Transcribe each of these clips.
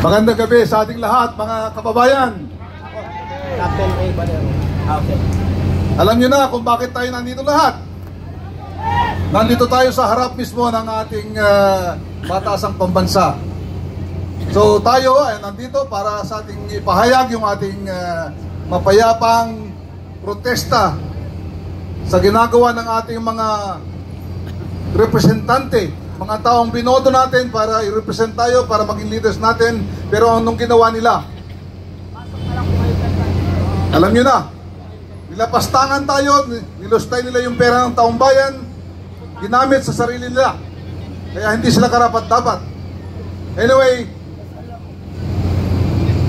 Magandang gabi sa ating lahat, mga kababayan. Captain A. Valero. Okay. Alam nyo na kung bakit tayo nandito lahat. Nandito tayo sa harap mismo ng ating mataasang pambansa. So tayo ay nandito para sa ating ipahayag yung ating mapayapang protesta sa ginagawa ng ating mga representante, mga taong binoto natin para i-represent tayo, para maging leaders natin. Pero anong ginawa nila? Alam nyo na, nilapastangan tayo, nilustay nila yung pera ng taong bayan, ginamit sa sarili nila. Kaya hindi sila karapat-dapat. Anyway,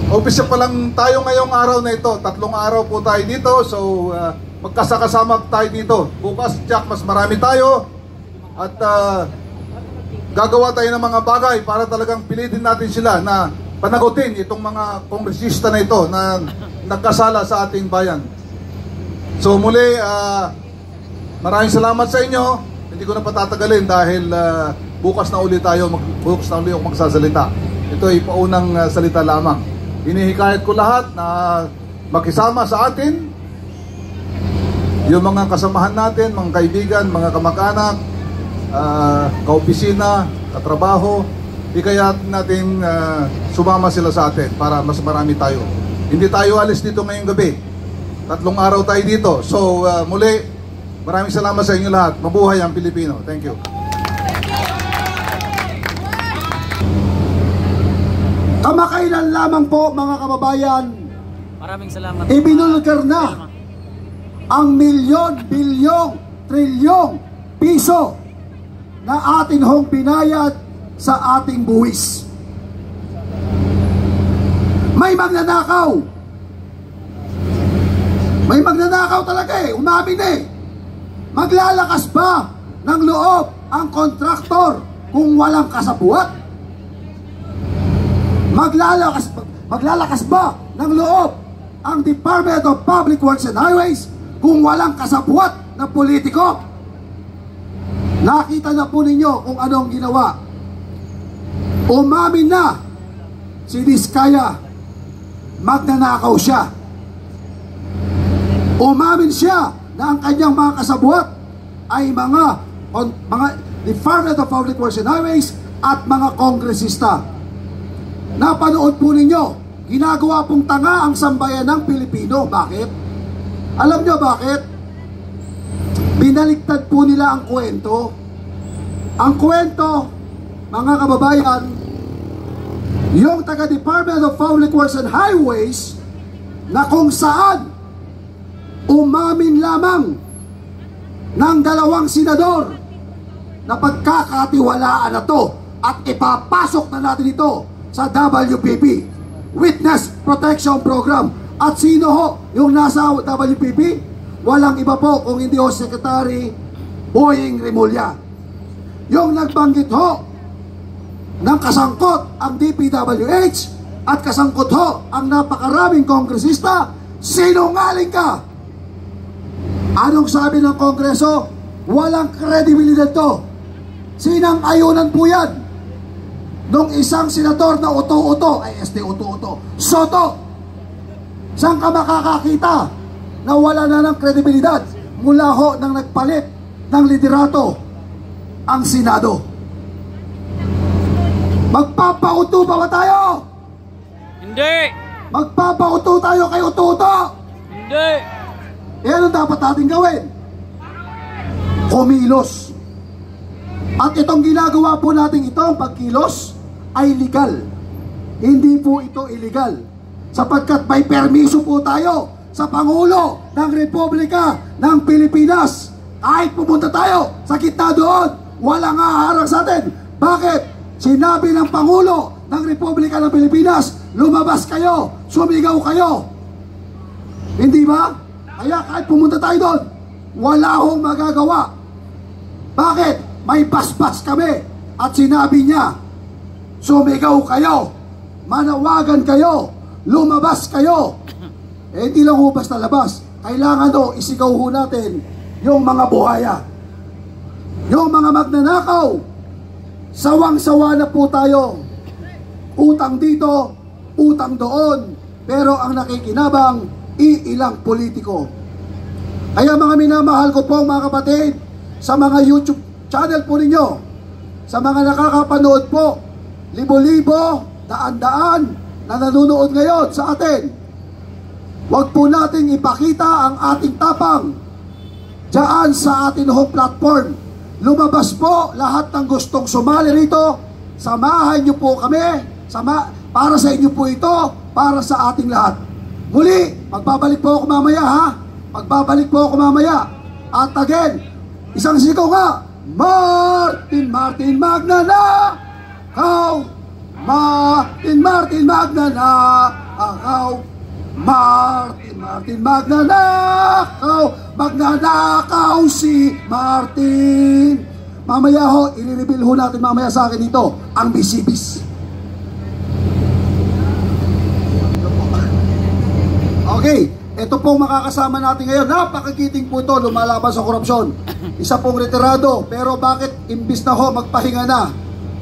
umpisa pa lang tayo ngayong araw na ito. 3 araw po tayo dito, so magkasakasama tayo dito. Bukas, Jack, mas marami tayo. At gagawa tayo ng mga bagay para talagang pilitin natin sila na panagutin itong mga kongresista na ito na nagkasala sa ating bayan. So muli, maraming salamat sa inyo. Hindi ko na patatagalin dahil bukas na uli ako magsasalita. Ito ay paunang salita lamang. Hinihikayat ko lahat na makisama sa atin, yung mga kasamahan natin, mga kaibigan, mga kamag-anak, kaopisina, katrabaho, kaya natin sumama sila sa atin para mas marami tayo. Hindi tayo alis dito ngayong gabi. 3 araw tayo dito. So muli, maraming salamat sa inyo lahat. Mabuhay ang Pilipino. Thank you. Kamakailan lamang po, mga kababayan, Maraming salamat. ibinulgar na ang milyon, bilyong, trilyong piso na atin hong binayad sa ating buwis. May magnanakaw. May magnanakaw talaga eh. Umamin eh. Maglalakas ba ng loob ang kontraktor kung walang kasabuat? Maglalakas ba ng loob ang Department of Public Works and Highways kung walang kasabuat na politiko? Nakita na po ninyo kung anong ginawa. Umamin na si Diskaya, magnanakaw siya. Umamin siya na ang kanyang mga kasabuat ay mga Department of Public Works and Highways at mga kongresista. Napanood po ninyo, ginagawa pong tanga ang sambayan ng Pilipino. Bakit? Alam nyo bakit? Binaliktad po nila ang kwento. Ang kwento, mga kababayan, yung taga Department of Public Works and Highways na kung saan umamin lamang ng 2 senador na pagkakatiwalaan na to at ipapasok na natin ito sa WPP, Witness Protection Program. At sino ho yung nasa WPP? Walang iba po kung hindi ho Secretary Boying Rimulya. Yung nagbanggit ho ng kasangkot ang DPWH at kasangkot ho ang napakaraming kongresista, sinungaling ka. Anong sabi ng Kongreso? Walang kredibilidad to. Sinang-ayunan po yan nung isang senador na uto-uto, ay uto-uto, Soto. Saan ka makakakita na wala na ng kredibilidad mula ho nang nagpalit ng liderato ang Senado? Magpapauto ba tayo? Hindi! Magpapauto tayo kay uto-uto? Hindi! Eh ano dapat natin gawin? Kumilos. At itong ginagawa po natin ito, ang pagkilos, ay legal. Hindi po ito illegal. Sapagkat may permiso po tayo sa Pangulo ng Republika ng Pilipinas. Kahit pumunta tayo sa gitna doon, walang haharang sa atin. Bakit? Sinabi ng Pangulo ng Republika ng Pilipinas, lumabas kayo, sumigaw kayo. Hindi ba? Kaya kahit pumunta tayo doon, wala hong magagawa. Bakit? May basbas kami. At sinabi niya, sumigaw kayo, manawagan kayo, lumabas kayo. Eh hindi lang ho basta labas. Kailangan ho, isigaw ho natin yung mga buhaya, yung mga magnanakaw. Sawang-sawa na po tayo Utang dito, utang doon, pero ang nakikinabang, iilang politiko. Kaya mga minamahal ko po mga kapatid, sa mga YouTube channel po ninyo, sa mga nakakapanood po, libo-libo, daan-daan na nanonood ngayon sa atin, huwag po nating ipakita ang ating tapang diyan sa ating home platform. Lumabas po lahat ng gustong sumali rito, samahan niyo po kami, para sa inyo po ito, para sa ating lahat. Muli, magbabalik po ako mamaya ha. Magbabalik po ako mamaya. At again, isang sigaw nga, Martin, Martin Magnanakaw! Martin, Martin Magnanakaw! Martin, Martin Magnanakaw! Magnanakaw si Martin! Mamaya ho, i-reveal ho natin mamaya sa akin dito, ang bisibis. Okay, ito pong makakasama natin ngayon. Napakagiting po ito, lumalaban sa korupsyon. Isa pong retirado, pero bakit imbis na ho magpahinga na,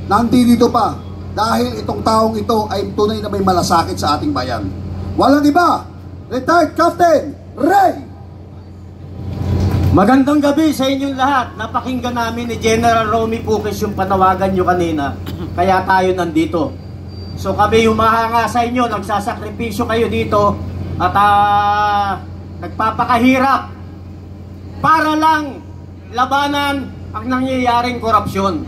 nandito pa? Dahil itong taong ito ay tunay na may malasakit sa ating bayan. Walang iba, retired Captain Ray! Magandang gabi sa inyong lahat. Napakinggan namin ni General Romy Puques yung panawagan nyo kanina. Kaya tayo nandito. So kami humahanga sa inyo, nagsasakripisyo kayo dito at nagpapakahirap para lang labanan ang nangyayaring korupsyon.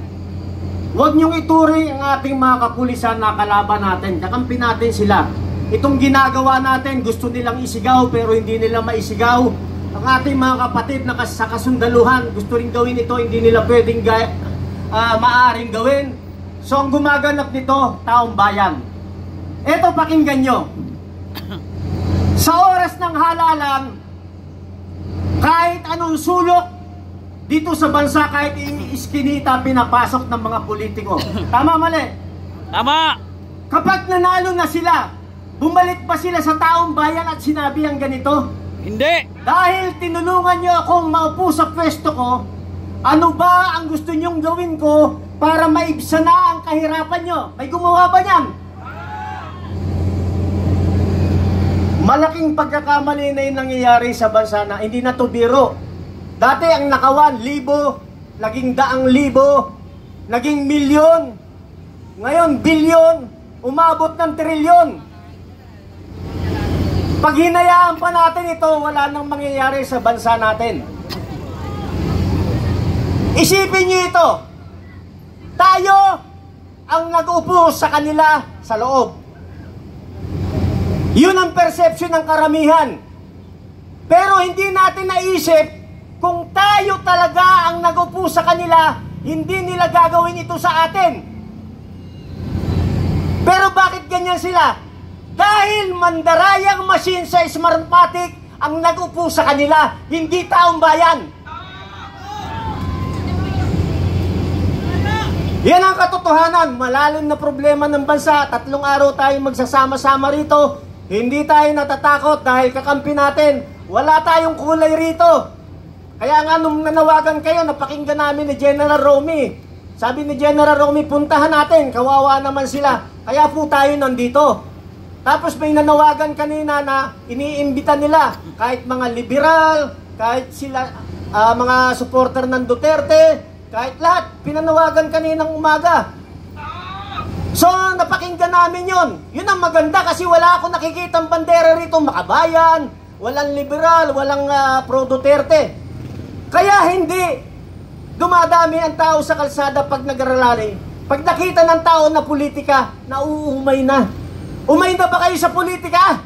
Huwag niyong ituring ang ating mga kapulisan na kalaban natin. Kakampi natin sila. Itong ginagawa natin, gusto nilang isigaw pero hindi nila maisigaw. Ang ating mga kapatid na sa kasundaluhan, gusto rin gawin ito, hindi nila pwedeng maaring gawin. So ang gumaganap nito, taong bayan. Eto, pakinggan nyo. Sa oras ng halalan, kahit anong sulok dito sa bansa, kahit iskinita, pinapasok ng mga politiko. Tama, mali? Tama! Kapag nanalo na sila, bumalik pa sila sa taong bayan at sinabi ang ganito? Hindi! Dahil tinulungan nyo akong maupo sa pwesto ko, ano ba ang gusto nyong gawin ko para maibsa na ang kahirapan nyo? May gumawa ba yan? Malaking pagkakamali na yung nangyayari sa bansa na hindi na to biro. Dati ang nakawan, libo, naging daang libo, naging milyon, ngayon bilyon, umabot ng trilyon. Pag hinayaan pa natin ito, wala nang mangyayari sa bansa natin. Isipin niyo ito, tayo ang nag-upo sa kanila sa loob. Yun ang perception ng karamihan. Pero hindi natin naisip kung tayo talaga ang nag-upo sa kanila, hindi nila gagawin ito sa atin. Pero bakit ganyan sila? Dahil mandarayang machine sa Smartmatic ang nag-upo sa kanila, hindi taong bayan. Yan ang katotohanan. Malalim na problema ng bansa. 3 araw tayo magsasama-sama rito. Hindi tayo natatakot dahil kakampi natin. Wala tayong kulay rito. Kaya nga nung nanawagan kayo, napakinggan namin ni General Romy. Sabi ni General Romy, puntahan natin, kawawa naman sila. Kaya po tayo nandito. Tapos may nanawagan kanina na iniimbita nila kahit mga liberal, kahit sila mga supporter ng Duterte, kahit lahat, pinanawagan kaninang umaga. So, napakinggan namin yon. Yun ang maganda kasi wala akong nakikitang bandera rito, makabayan, walang liberal, walang pro-Duterte. Kaya hindi dumadami ang tao sa kalsada pag nag-rally. Pag nakita ng tao na politika, nauumay na. Umay na ba kayo sa politika?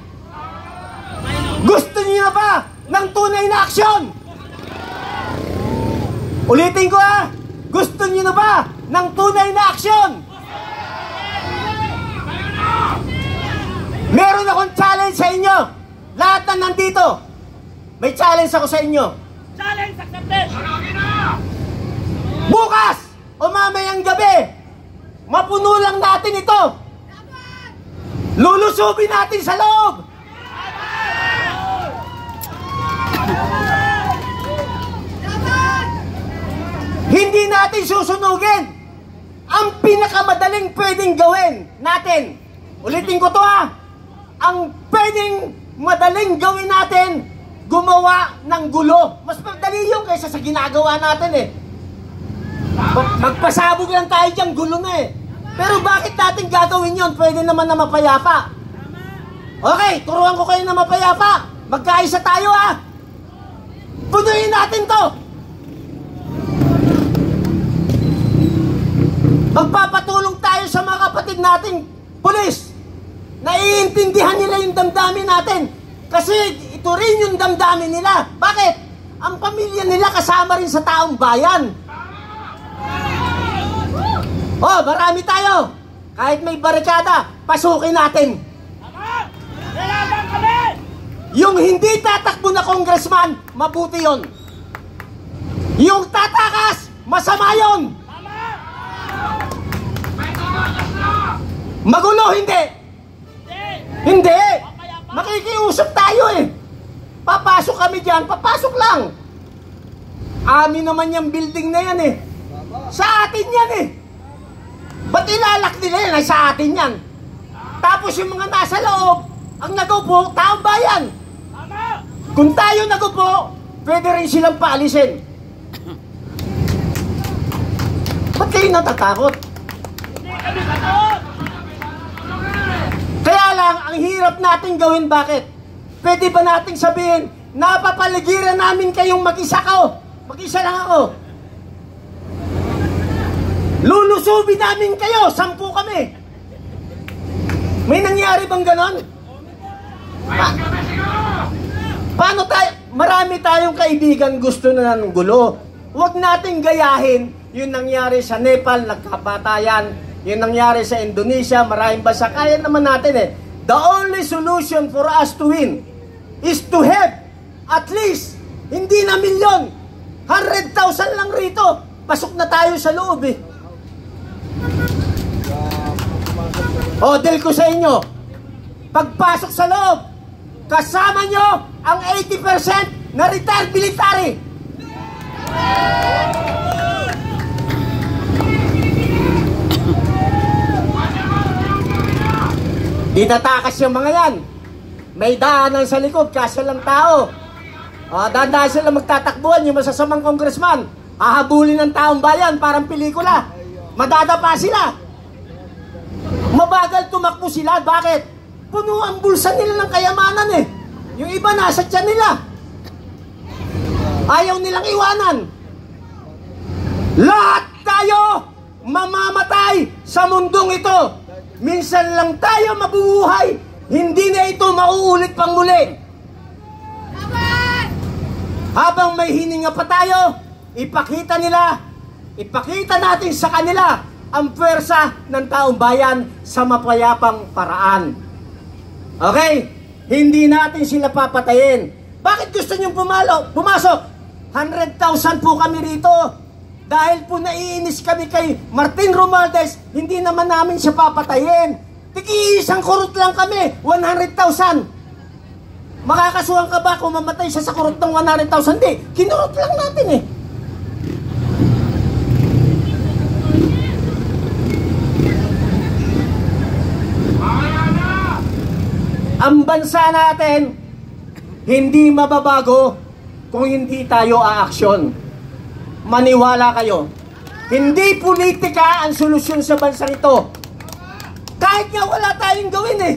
Gusto niyo na ba ng tunay na aksyon? Ulitin ko gusto niyo na ba ng tunay na aksyon? Meron akong challenge sa inyo. Lahat na nandito, may challenge ako sa inyo. Challenge accepted! Bukas o mamayang gabi, mapuno lang natin ito. Lulusubin natin sa loob. Hindi natin susunugin. ang pinakamadaling pwedeng gawin natin, ulitin ko to ha, ang pwedeng madaling gawin natin, gumawa ng gulo. Mas madali yun kaysa sa ginagawa natin eh. Magpasabog lang tayo dyan, gulo na eh. Pero bakit natin gagawin yun? Pwede naman na mapayapa. Okay, turuan ko kayo na mapayapa. Magkaisa tayo ha. Punuin natin to. Magpapatulong tayo sa mga kapatid nating pulis. Naiintindihan nila yung damdamin natin. Kasi ito rin yung damdamin nila. Bakit? Ang pamilya nila kasama rin sa taong bayan. Oh, marami tayo. Kahit may barikada, pasukin natin. Yung hindi tatakbo na congressman, mabuti yon. Yung tatakas, masama yon. Magulo, hindi. Hindi. Makikiusap tayo eh. Papasok kami dyan, papasok lang. Amin naman yung building na yan eh. Sa atin yan eh. Ba't ilalak nila yan? Ay sa atin yan. Tapos yung mga nasa loob, ang nagupo, taong bayan. Kung tayo nagupo, pwede rin silang paalisin. Ba't kayo natatakot? Kaya lang, ang hirap natin gawin, bakit? Pwede ba nating sabihin, napapaligiran namin kayong mag-isa ko? Mag-isa lang ako. Lulusubin namin kayo, 10 kami. May nangyari bang ganon? Paano tayo? Marami tayong kaibigan gusto na ng gulo. Huwag nating gayahin yung nangyari sa Nepal, nagkapatayan. Yung nangyari sa Indonesia, maraming bansa. Kaya naman natin eh. The only solution for us to win is to have at least, hindi na milyon, 100,000 lang rito. Pasok na tayo sa loob eh. O, deal ko sa inyo. Pagpasok sa loob, kasama nyo ang 80% na retired military. Di tatakas yung mga yan. May daanan sa likod, kasya lang tao. Dadaan sila magtatakbuhan, yung masasamang congressman. Hahabulin ng taong bayan, parang pelikula. Madadapa sila. Mabagal tumakbo sila. Bakit? Puno ang bulsa nila ng kayamanan eh. Yung iba nasa tiyan nila. Ayaw nilang iwanan. Lahat tayo mamamatay sa mundong ito. Minsan lang tayo mabubuhay. Hindi na ito mauulit pang muli. Habang may hininga pa tayo, ipakita natin sa kanila ang puwersa ng taong bayan sa mapayapang paraan. Okay? Hindi natin sila papatayin. Bakit gusto niyong pumasok? 100,000 po kami rito. Dahil po naiinis kami kay Martin Romualdez, hindi naman namin siya papatayin. Tigi-isang kurot lang kami, 100,000. Makakasuhan ka ba kung mamatay siya sa kurot ng 100,000? Hindi, kinurot lang natin eh. Ang bansa natin, hindi mababago kung hindi tayo aaksyon. Maniwala kayo. Hindi politika ang solusyon sa bansang ito. Kahit nga wala tayong gawin eh.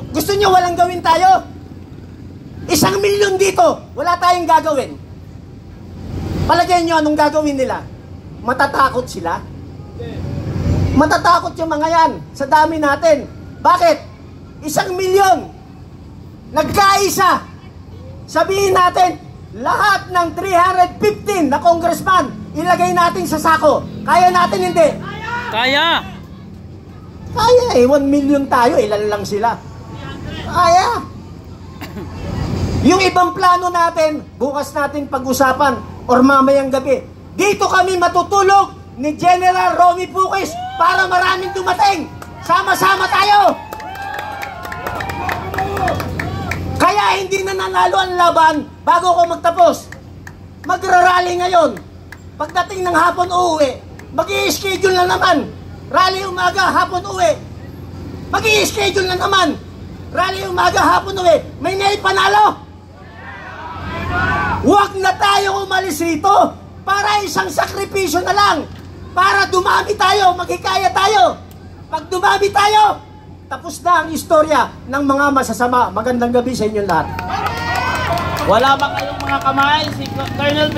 Gusto nyo walang gawin tayo? 1 milyon dito, wala tayong gagawin. Palagay nyo anong gagawin nila? Matatakot sila? Matatakot yung mga yan sa dami natin. Bakit? 1 milyon. Nagkaisa. Sabihin natin, lahat ng 315 na congressman, ilagay natin sa sako. Kaya natin hindi? Kaya! Kaya eh, 1 million tayo, ilan lang sila. Kaya. Yung ibang plano natin, bukas natin pag-usapan or mamayang gabi. Dito kami matutulog ni General Romy Puquis para maraming dumating. Sama-sama tayo! Kaya hindi na nanalo ang laban bago ako magtapos. Magra-rally ngayon. Pagdating ng hapon uuwi, mag-i-schedule na naman. Rally umaga, hapon uwi. Mag-i-schedule na naman. Rally umaga, hapon uwi. May naipanalo. Huwag na tayo umalis rito para isang sakripisyo na lang. Para dumami tayo, maghikaya tayo. Pag dumami tayo, tapos na ang istorya ng mga masasama. Magandang gabi sa inyong lahat. Wala ba kayong mga kamay? Si Colonel